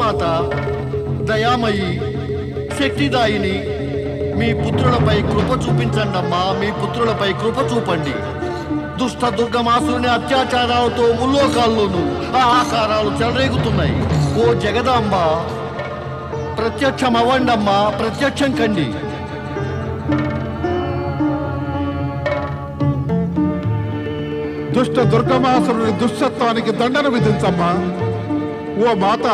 మాత దయామయి శక్తిదాయిని మీ పుత్రులపై కృప చూపించండమ్మా, మీ పుత్రులపై కృప చూపండి. దుష్ట దుర్గమాసుని అత్యాచారాలతో ముల్లోకాల్లోనూ ఆహాకారాలు చెలరేగుతున్నాయి. ఓ జగదాంబ ప్రత్యక్షం అవ్వండమ్మా, ప్రత్యక్షం కండి. దుష్ట దుర్గమాసురుని దుష్టత్వానికి దండన విధించమ్మా. ఓ మాత,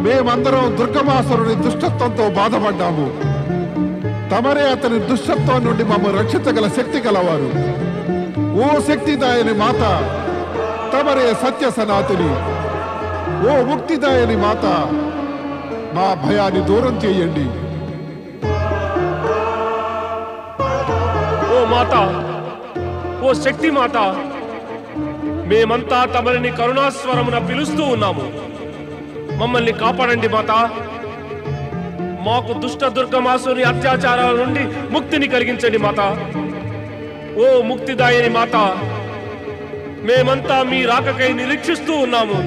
మేమందరం దుర్గమాసురుని దుష్టత్వంతో బాధపడ్డాము. తమరే అతని దుష్టత్వం నుండి మమ్మల్ని రక్షించగల శక్తి గలవారు. ఓ శక్తిదాయని మాత, తమరే సత్య సనాతిని. ఓ ముక్తిదాయని మాత, మా భయాన్ని దూరం చేయండి. ఓ మాత, ఓ శక్తి మాత, మేమంతా తమరిని కరుణాస్వరమున పిలుస్తూ ఉన్నాము. మమ్మల్ని కాపాడండి మాత. మాకు దుష్ట దుర్గమాసుని అత్యాచారాల నుండి ముక్తిని కలిగించండి మాత. ఓ ముక్తిదాయని మాత, మేమంతా మీ రాకకై నిరీక్షిస్తూ ఉన్నాము.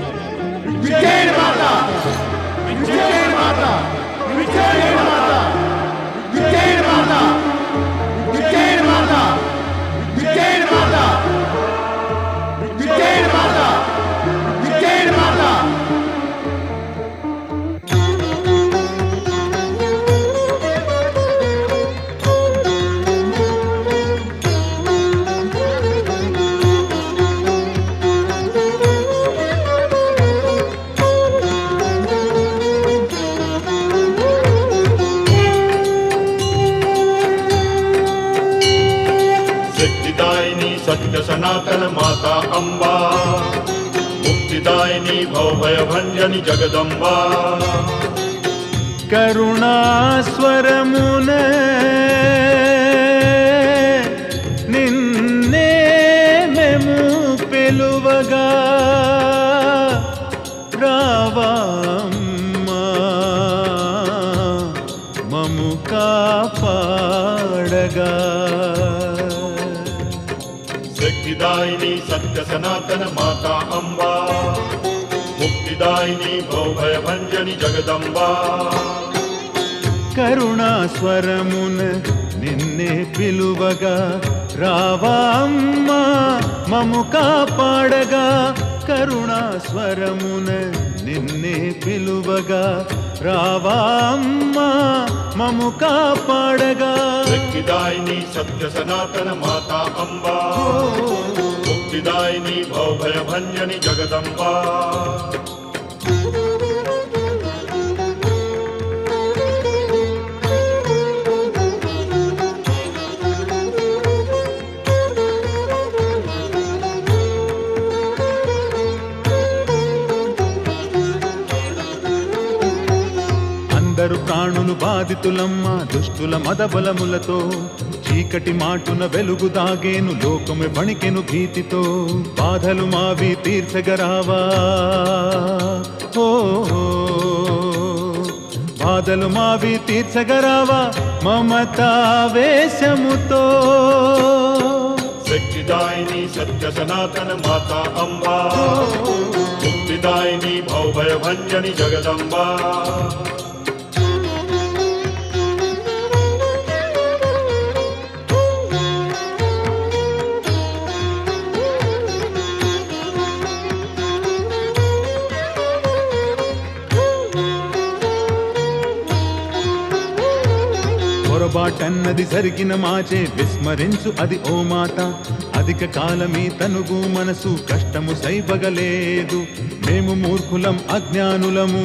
सत्य सनातन माता अंबा, मुक्तिदायिनी भवभय भंजनी जगदंबा. करुणास्वरमुन निन्ने मेमु पिलुवगा रावम्मा ममु कापाडगा. शक्तिदायिनी सत्य सनातन माता अंबा, मुक्तिदायिनी भवभय भंजनी जगदंबा. करुणास्वरमुन निन्ने पिलुवगा रावम्मा ममु कापाडगा. करुणास्वरमुन निन्ने पिलुवगा रावम्मा ममु कापाडगा. शक्तिदायिनी सत्य सनातन माता अंबा, मुक्तिदायिनी भवभय भंजनी जगदंबा. అందరు ప్రాణులు బాధితులమ్మ దుష్టుల మదబలములతో. చీకటి మాటున వెలుగు దాగేను లోకము వణికెను భీతితో. బాధలు మావి తీర్చగరావా, ఓ బాధలు మావి తీర్చగరావా మమతావేశముతో. शक्तिदायिनी सत्य सनातन माता अंबा, मुक्तिदायिनी भवभय भंजनी जगदंबा. పొరబాటన్నది జరిగిన మాచే విస్మరించు అది ఓ మాత. అధిక కాలమీ తనుగు మనసు కష్టము సైబగలేదు. మేము మూర్ఖులం అజ్ఞానులము,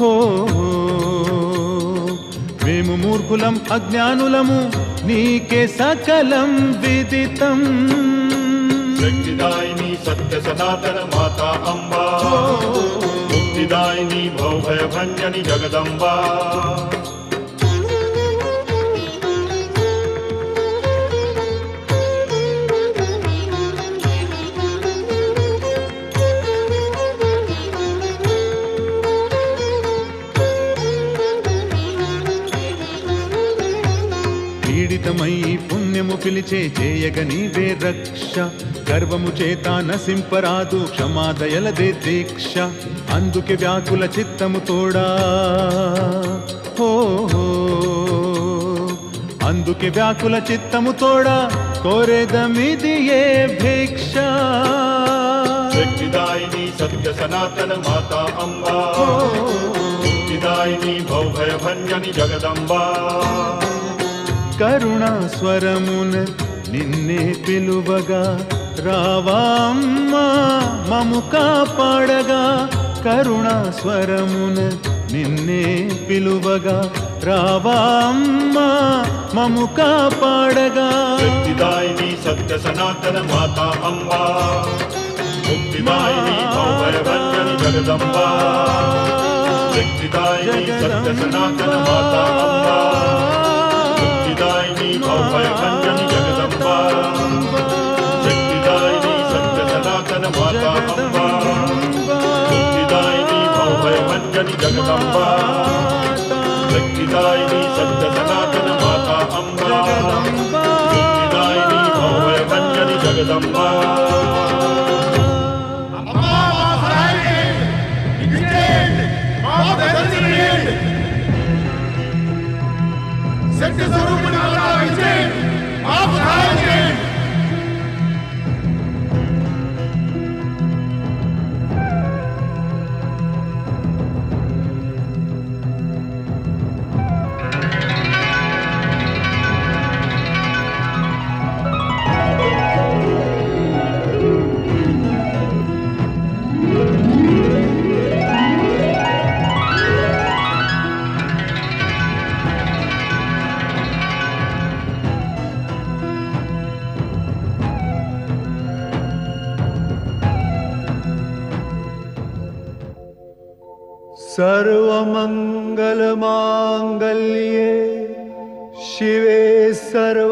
ఓ మేము మూర్ఖులం అజ్ఞానులము. నీకే సకలం విదితం. शक्तिदायिनी सत्य सनातन माता अंबा, मुक्तिदायिनी भवभय भंजनी जगदंबा. పీడితమై పుణ్యము పిలిచే చేయగ నీవే రక్ష. గర్వము చేత నసింపరాదు క్షమాదయలదే దీక్ష అందుకే వ్యాకుల చిత్తము తోడా హో అందుకే వ్యాకుల చిత్తము తోడా కోరేదమిది ఏ భిక్ష शक्तिदायिनी सत्य सनातन माता अम्बा मुक्तिदायिनी भवभय भंजनी जगदम्बा కరుణా స్వరమున నిన్నే పిలువగా రావామ్మా మము కాపాడగా కరుణా స్వరమున నిన్నే పిలువగా రావామ్మా మము కాపాడగా शक्तिदायिनी सत्य सनातन माता अम्बा मुक्तिदायिनी भवभय भंजनी जगदम्बा शक्तिदायिनी सत्य सनातन माता अम्बा मुक्तिदायिनी भवभय भंजनी जगदम्बा शक्तिदायिनी सत्य सनातन माता अम्बा मुक्तिदायिनी भवभय भंजनी जगदम्बा शक्तिदायिनी सत्य सनातन माता अम्बा मुक्तिदायिनी भवभय भंजनी जगदम्बा శక్తి స్వరూపిణి మాతా విజయ్ మాకు సహాయం చేయండి. सर्वमंगलमांगल्ये शिवे सर्वार्थसाधिके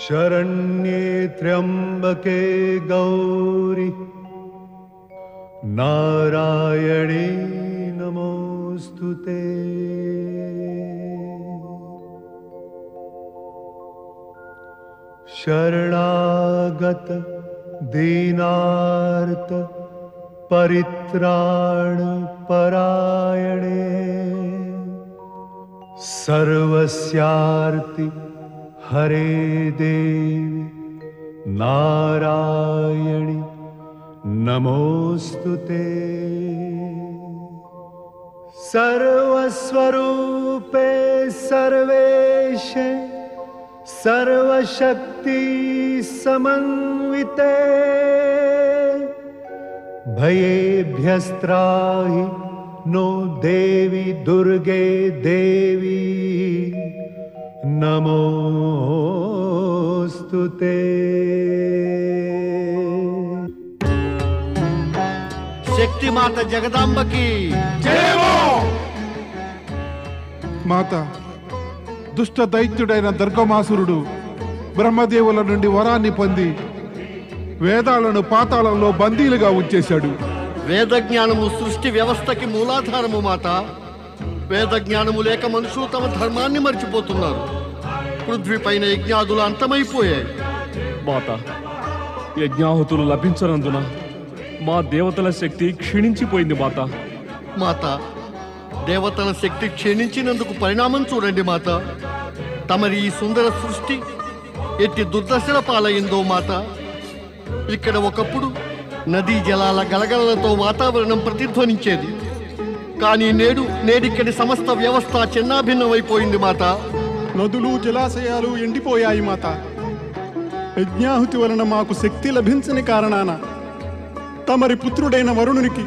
शरण्ये त्र्यंबके गौरी नारायणी नमोस्तुते शरणागत दीनार्त परित्राण परायणे सर्वस्यार्ति हरे देवी नारायणि नमोस्तुते सर्वस्वरूपे सर्वेशे सर्वशक्ति समन्विते भयेभ्यस्त्राहि नो देवी दुर्गे देवी नमोस्तुते శక్తి మాత జగదాంబకి మాత దుష్ట దైత్యుడైన దుర్గమాసురుడు బ్రహ్మదేవుల నుండి వరాన్ని పొంది వేదాలను పాతాళంలో బందీలుగా ఉంచేశాడు. వేద జ్ఞానము సృష్టి వ్యవస్థకి మూలాధారము మాత. వేద జ్ఞానము లేక మనుషులు తమ ధర్మాన్ని మర్చిపోతున్నారు. పృథ్వీపైన యజ్ఞాదులు అంతమైపోయాయి. మాత, యజ్ఞాహుతులు లభించనందున మా దేవతల శక్తి క్షీణించిపోయింది మాత. మాత, దేవతల శక్తి క్షీణించినందుకు పరిణామం చూడండి మాత. తమరి ఈ సుందర సృష్టి ఎట్టి దుర్దశల పాలైందో మాత. ఇక్కడ ఒకప్పుడు నదీ జలాల గలగలలతో వాతావరణం ప్రతిధ్వనించేది. కానీ నేడిక్కడి సమస్త వ్యవస్థ చిన్నాభిన్నమైపోయింది మాత. నదులు జలాశయాలు ఎండిపోయాయి మాత. యజ్ఞాహుతి వలన మాకు శక్తి లభించని కారణాన తమరి పుత్రుడైన వరుణునికి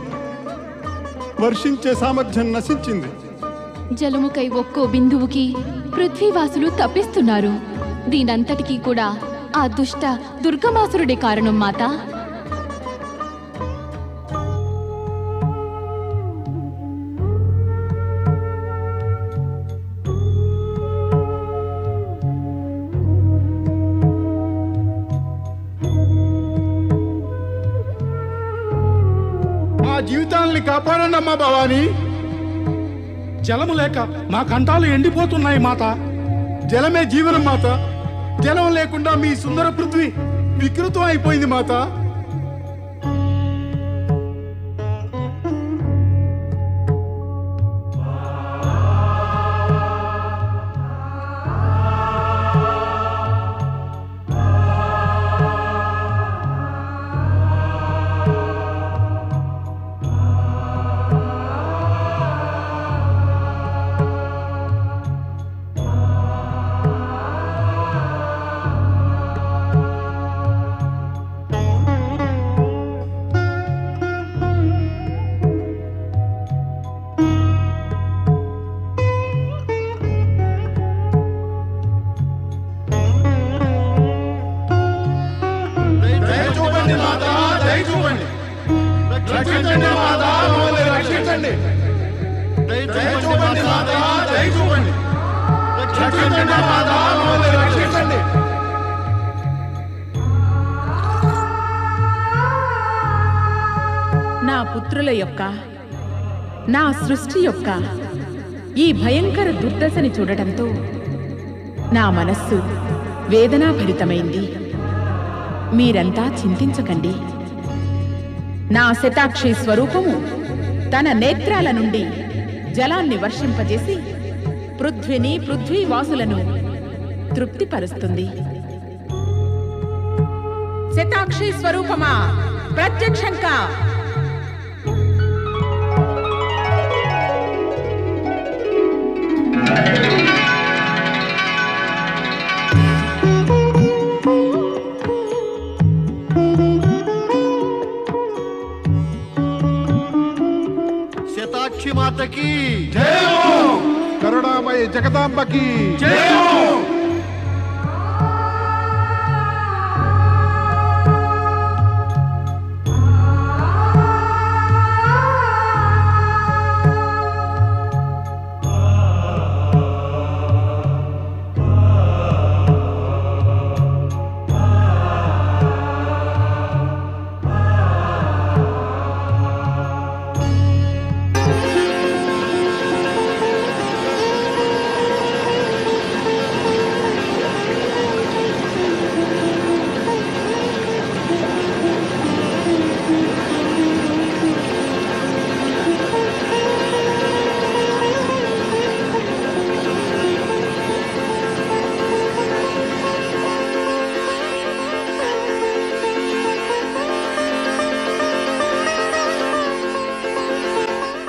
వర్షించే సామర్థ్యం నశించింది. జలముకై ఒక్కో బిందువుకి పృథ్వీవాసులు తప్పిస్తున్నారు. దీనంతటికీ కూడా ఆ దుష్ట దుర్గమాసురుడే కారణం మాత. మా జీవితాల్ని కాపాడండమ్మా భవాని. జలము లేక మా కంఠాలు ఎండిపోతున్నాయి మాత. జలమే జీవనం మాత. జలం లేకుండా మీ సుందర పృథ్వీ వికృతం అయిపోయింది మాత. రక్షించండి మాతా, మమ్మల్ని రక్షించండి. దయచూపండి మాతా, దయచూపండి. రక్షించండి మాతా, మమ్మల్ని రక్షించండి. నా పుత్రుల యొక్క, నా సృష్టి యొక్క ఈ భయంకర దుర్దశని చూడటంతో నా మనస్సు వేదనాభరితమైంది. మీరంతా చింతించకండి. నా శతాక్షి స్వరూపము తన నేత్రాల నుండి జలాన్ని వర్షింపజేసి పృథ్వీని, పృథ్వీవాసులను తృప్తిపరుస్తుంది. శతాక్షి స్వరూపమా ప్రత్యక్షంగా శతాక్షి మాతకి జయము. కరుణామయ జగదాంబకి జయము.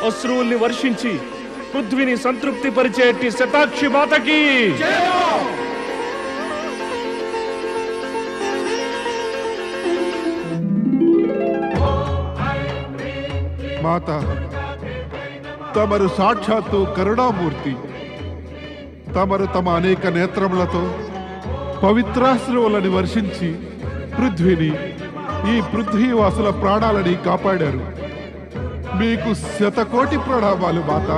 అశ్రువుల్ని వర్షించి పృథ్వీని సంతృప్తి పరిచేటి శతాక్షి మాతకి మాత, తమరు సాక్షాత్తు కరుణామూర్తి. తమరు తమ అనేక నేత్రములతో పవిత్రాశ్రువులని వర్షించి పృథ్వీని, ఈ పృథ్వీవాసుల ప్రాణాలని కాపాడారు. మీకు శతకోటి ప్రణామాలు మాత.